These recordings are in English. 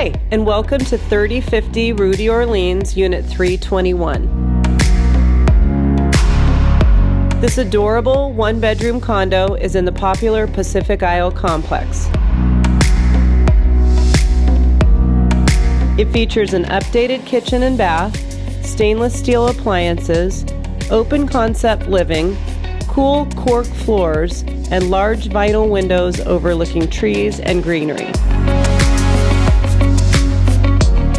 Hi, and welcome to 3050 Rudy Orleans, Unit 321. This adorable one-bedroom condo is in the popular Pacific Isle complex. It features an updated kitchen and bath, stainless steel appliances, open concept living, cool cork floors, and large vinyl windows overlooking trees and greenery.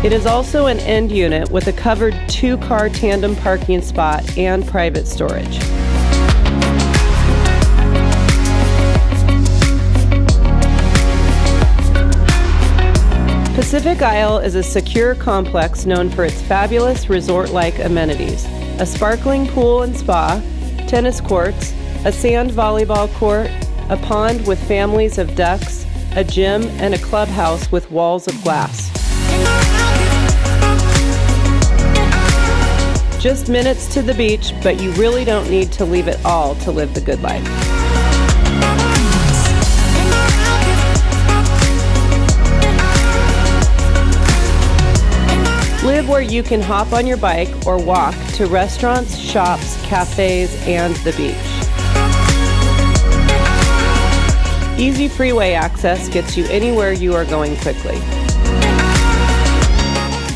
It is also an end unit with a covered 2-car tandem parking spot and private storage. Pacific Isle is a secure complex known for its fabulous resort-like amenities: a sparkling pool and spa, tennis courts, a sand volleyball court, a pond with families of ducks, a gym, and a clubhouse with walls of glass. Just minutes to the beach, but you really don't need to leave it all to live the good life. Live where you can hop on your bike or walk to restaurants, shops, cafes, and the beach. Easy freeway access gets you anywhere you are going quickly.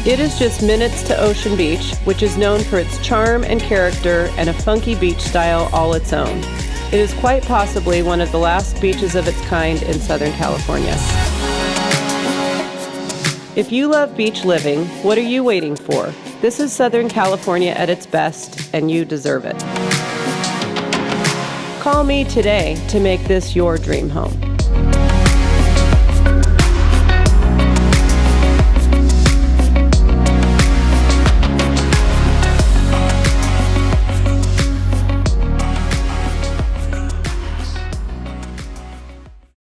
It is just minutes to Ocean Beach, which is known for its charm and character and a funky beach style all its own. It is quite possibly one of the last beaches of its kind in Southern California. If you love beach living, what are you waiting for? This is Southern California at its best, and you deserve it. Call me today to make this your dream home.